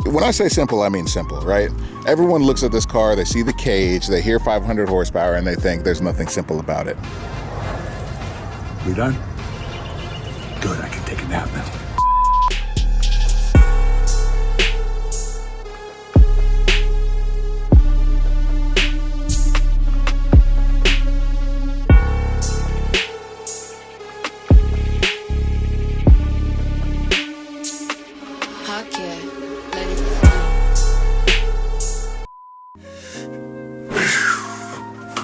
When I say simple, I mean simple, right? Everyone looks at this car, they see the cage, they hear 500 horsepower, and they think there's nothing simple about it. We done? Good, I can take a nap now.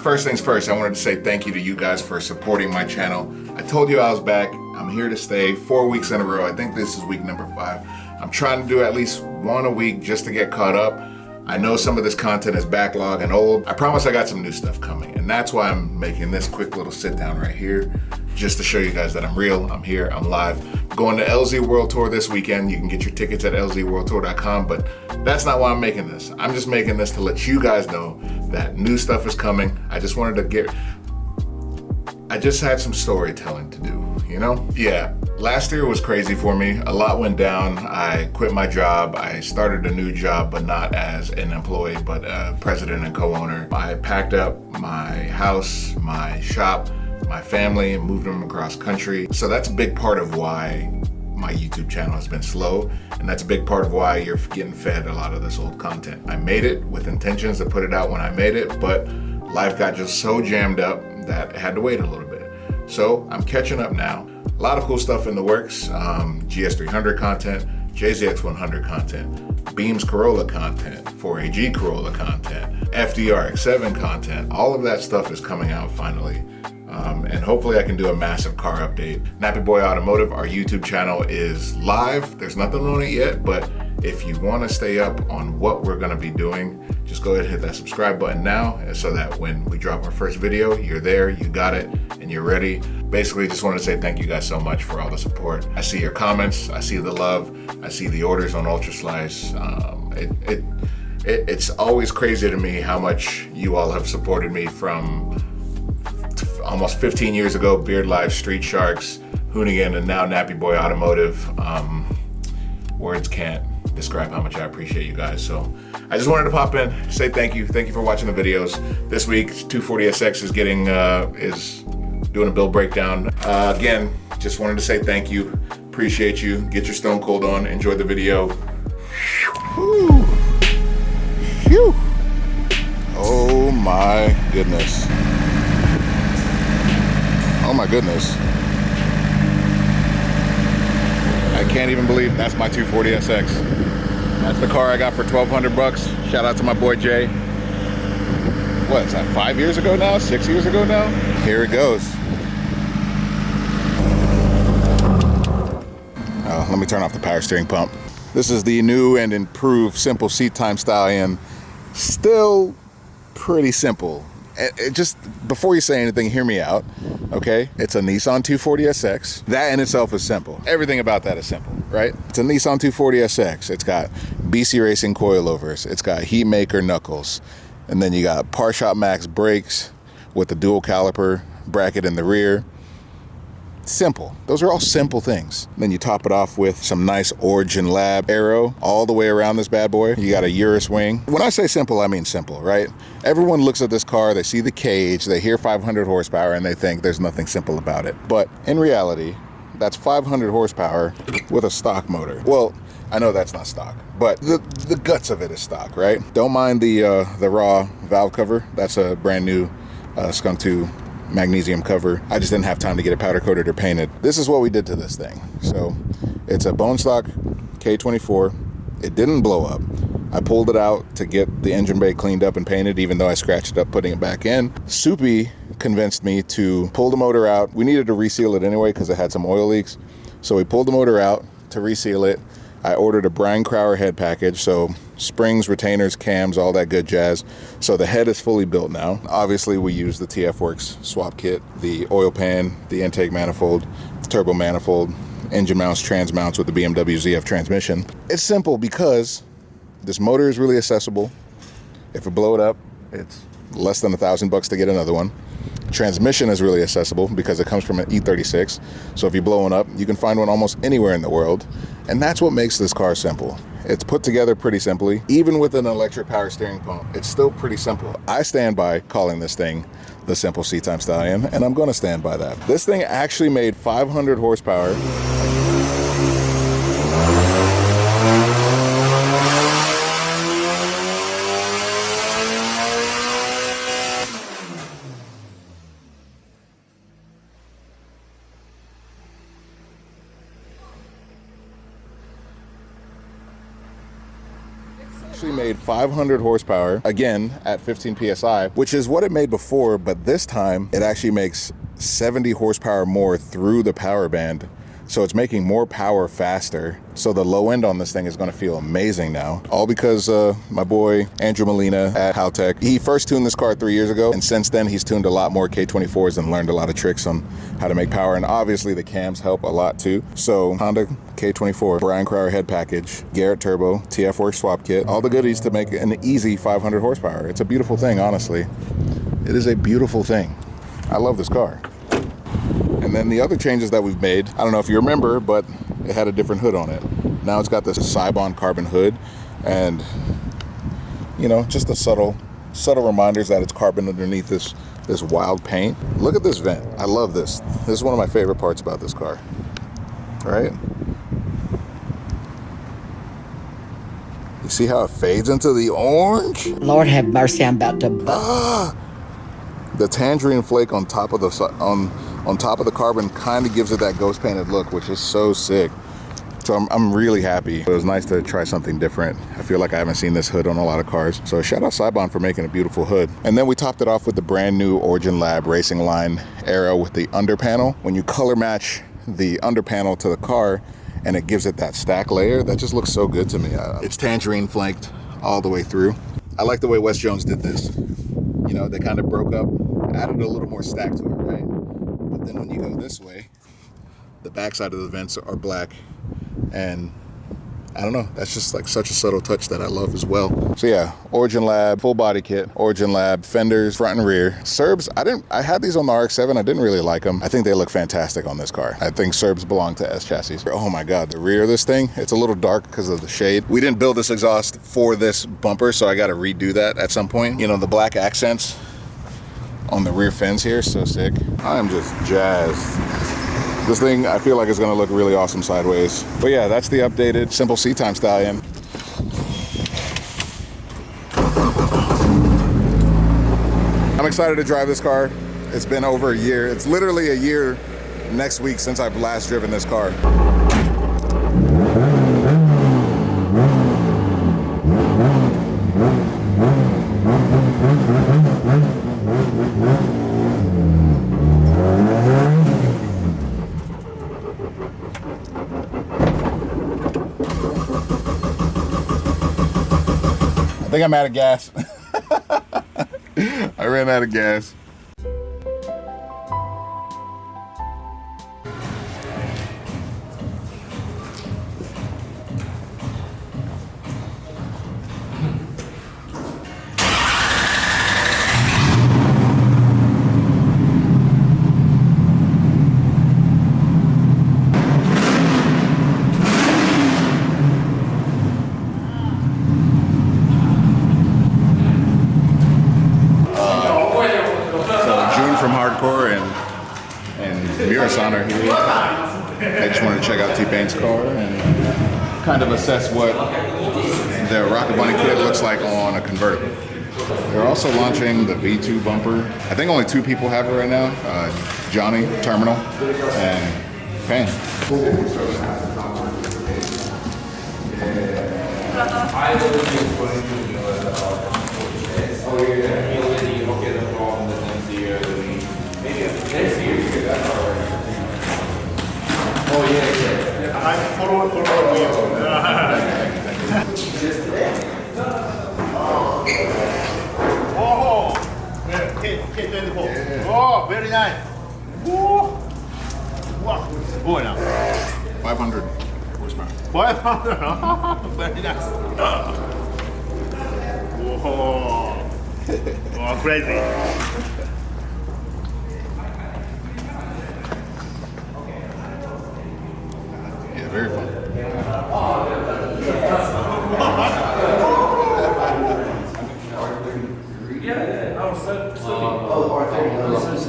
First things first, I wanted to say thank you to you guys for supporting my channel. I told you I was back. I'm here to stay 4 weeks in a row. I think this is week number 5. I'm trying to do at least one a week just to get caught up. I know some of this content is backlog and old. I promise I got some new stuff coming, and that's why I'm making this quick little sit down right here, just to show you guys that I'm real, I'm here, I'm live. I'm going to LZ World Tour this weekend. You can get your tickets at lzworldtour.com, but that's not why I'm making this. I'm just making this to let you guys know that new stuff is coming. I just had some storytelling to do, you know? Yeah, last year was crazy for me. A lot went down. I quit my job. I started a new job, but not as an employee, but a president and co-owner. I packed up my house, my shop, my family, and moved them across country. So that's a big part of why my YouTube channel has been slow, and that's a big part of why you're getting fed a lot of this old content. I made it with intentions to put it out when I made it, but life got just so jammed up that I had to wait a little bit. So I'm catching up now. A lot of cool stuff in the works. GS300 content, JZX100 content, Beams Corolla content, 4AG Corolla content, FDRX7 content. All of that stuff is coming out finally. And hopefully I can do a massive car update. Nappy Boy Automotive, our YouTube channel is live. There's nothing on it yet, but if you want to stay up on what we're going to be doing, just go ahead and hit that subscribe button now, so that when we drop our first video, you're there, you got it, and you're ready. Basically, just want to say thank you guys so much for all the support. I see your comments, I see the love, I see the orders on Ultra Slice. It's always crazy to me how much you all have supported me from almost 15 years ago, Beard Life, Street Sharks, Hoonigan, and now Nappy Boy Automotive. Words can't describe how much I appreciate you guys. So I just wanted to pop in, say thank you. Thank you for watching the videos. This week, 240SX is doing a build breakdown. Again, just wanted to say thank you. Appreciate you. Get your Stone Cold on. Enjoy the video. Whew. Phew. Oh my goodness. Oh my goodness. I can't even believe that's my 240SX. That's the car I got for $1,200. Shout out to my boy Jay. What is that, 5 years ago now? 6 years ago now? Here it goes. Let me turn off the power steering pump. This is the new and improved Simple Seat Time Stallion. Still pretty simple. It just, before you say anything, hear me out, okay? It's a Nissan 240SX. That in itself is simple. Everything about that is simple, right? It's a Nissan 240SX. It's got BC Racing coilovers. It's got heat maker knuckles. And then you got Parshop Max brakes with the dual caliper bracket in the rear. Simple. Those are all simple things. Then you top it off with some nice Origin Lab aero all the way around this bad boy. You got a Urus wing. When I say simple, I mean simple, right? Everyone looks at this car, they see the cage, they hear 500 horsepower, and they think there's nothing simple about it. But in reality, that's 500 horsepower with a stock motor. Well, I know that's not stock, but the guts of it is stock, right? Don't mind the raw valve cover. That's a brand new Skunk 2 magnesium cover. I just didn't have time to get it powder coated or painted. This is what we did to this thing. So it's a bone stock K24. It didn't blow up. I pulled it out to get the engine bay cleaned up and painted, even though I scratched it up putting it back in. Soupy convinced me to pull the motor out. We needed to reseal it anyway because it had some oil leaks. So we pulled the motor out to reseal it. I ordered a Brian Crowder head package, so springs, retainers, cams, all that good jazz. So the head is fully built now. Obviously, we use the TF Works swap kit, the oil pan, the intake manifold, the turbo manifold, engine mounts, trans mounts with the BMW ZF transmission. It's simple because this motor is really accessible. If we blow it up, it's less than $1,000 to get another one. Transmission is really accessible because it comes from an E36. So if you blow one up, you can find one almost anywhere in the world. And that's what makes this car simple. It's put together pretty simply. Even with an electric power steering pump, it's still pretty simple. I stand by calling this thing the simple C-Time Stallion, and I'm gonna stand by that. This thing actually made 500 horsepower. Made 500 horsepower again at 15 psi, which is what it made before, but this time it actually makes 70 horsepower more through the power band. So it's making more power faster. So the low end on this thing is going to feel amazing now. All because my boy Andrew Molina at Haltech, he first tuned this car 3 years ago, and since then he's tuned a lot more K24s and learned a lot of tricks on how to make power. And obviously the cams help a lot too. So Honda K24, Brian Cryer head package, Garrett Turbo, TF Works swap kit, all the goodies to make an easy 500 horsepower. It's a beautiful thing, honestly. It is a beautiful thing. I love this car. And then the other changes that we've made, I don't know if you remember, but it had a different hood on it. Now it's got this Cybon carbon hood, and you know, just the subtle reminders that it's carbon underneath this wild paint. Look at this vent. I love this. This is one of my favorite parts about this car. Right? You see how it fades into the orange? Lord have mercy, I'm about to bust. The tangerine flake on top of the on top of the carbon kind of gives it that ghost painted look, which is so sick. So I'm really happy. It was nice to try something different. I feel like I haven't seen this hood on a lot of cars. So shout out Cybon for making a beautiful hood. And then we topped it off with the brand new Origin Lab Racing Line Aero with the under panel. When you color match the under panel to the car, and it gives it that stack layer, that just looks so good to me. It's tangerine flanked all the way through. I like the way Wes Jones did this. You know, they kind of broke up, added a little more stack to it, right? But then when you go this way, the backside of the vents are black, and I don't know, that's just like such a subtle touch that I love as well. So yeah, Origin Lab, full body kit, Origin Lab, fenders, front and rear. Serbs, I had these on the RX-7, I didn't really like them. I think they look fantastic on this car. I think Serbs belong to S chassis. Oh my God, the rear of this thing, it's a little dark because of the shade. We didn't build this exhaust for this bumper, so I gotta redo that at some point. You know, the black accents on the rear fins here, so sick. I am just jazzed. This thing, I feel like it's gonna look really awesome sideways. But yeah, that's the updated simple C-Time Stallion. I'm excited to drive this car. It's been over a year. It's literally a year next week since I've last driven this car. I think I'm out of gas. I ran out of gas. Honor here. I just wanted to check out T-Pain's car and kind of assess what the Rocket Bunny kit looks like on a convertible. They're also launching the V2 bumper. I think only 2 people have it right now. Johnny, Terminal, and Pain. Oh yeah. I follow you. Oh, K24. Oh, very nice. Wow, boy now. 500 horsepower. 500. Very nice. Oh, crazy. Yeah. Oh, so. Oh, Arthur, this is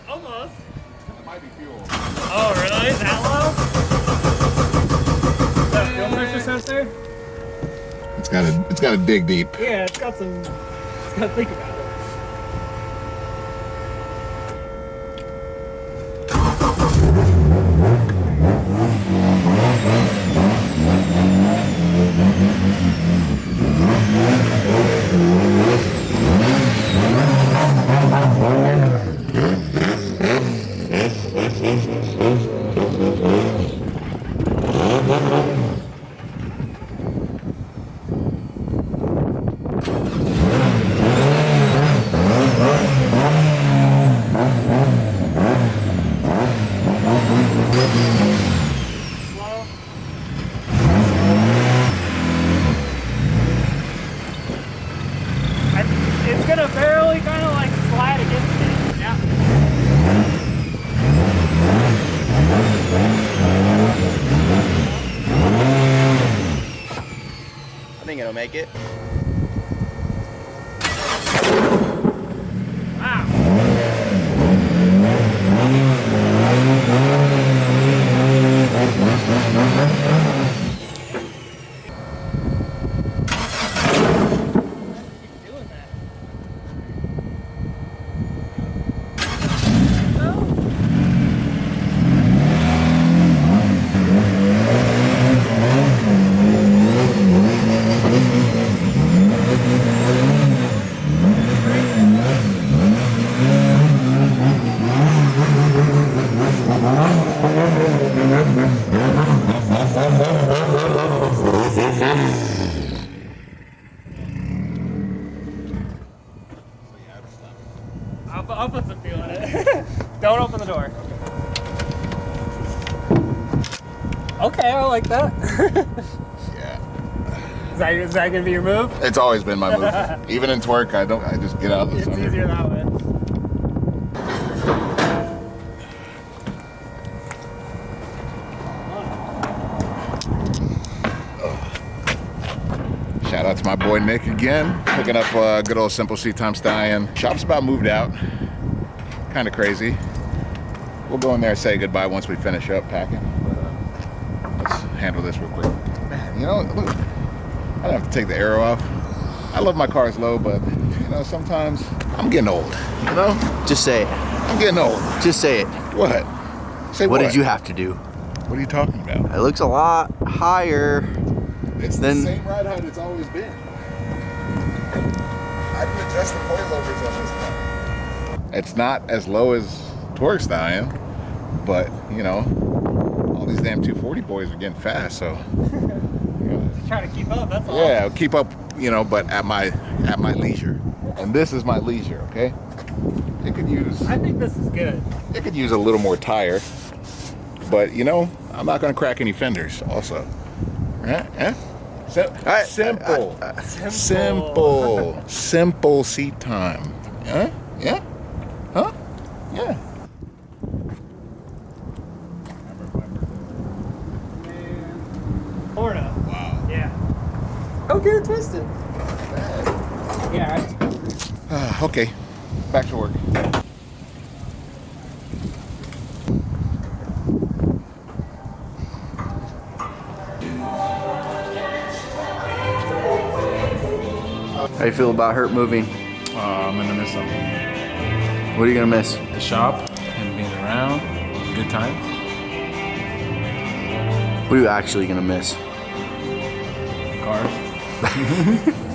Almost. It might be fuel. Oh, really? Is that low? Is that fuel pressure sensor? It's got to dig deep. Yeah, it's got some. It's got to think about it. Slow. It's gonna barely kind of like slide against it. Yeah. I think it'll make it. Wow. Doing that. I'll put some fuel in it. Don't open the door. Okay, I like that. Yeah. Is that gonna be your move? It's always been my move. Even in twerk, I just get out of the It's center. easier that way. Shout out to my boy Nick again, picking up good old Simple C Time Stallion. Shop's about moved out. Kind of crazy. We'll go in there and say goodbye once we finish up packing. But, let's handle this real quick. Man, you know, look, I don't have to take the arrow off. I love my cars low, but you know, sometimes I'm getting old. You know? Just say it. I'm getting old. Just say it. What? Say What did you have to do? What are you talking about? It looks a lot higher. It's Then- the same ride height it's always been. I can adjust the coilovers on this one. It's not as low as Torque Stallion, but you know, all these damn 240 boys are getting fast, so Just trying to keep up, that's all. yeah, I'll keep up, you know, but at my leisure. And this is my leisure, okay? It could use I think this is good. a little more tire, but you know, I'm not gonna crack any fenders also. Simple. Simple seat time. Huh? Yeah? Huh? Yeah. Honda. Wow. Yeah. Don't get it twisted. Yeah, right. Okay, back to work. How you feel about Hurt moving? I'm gonna miss something. What are you gonna miss? The shop and being around, good times. What are you actually gonna miss? Cars.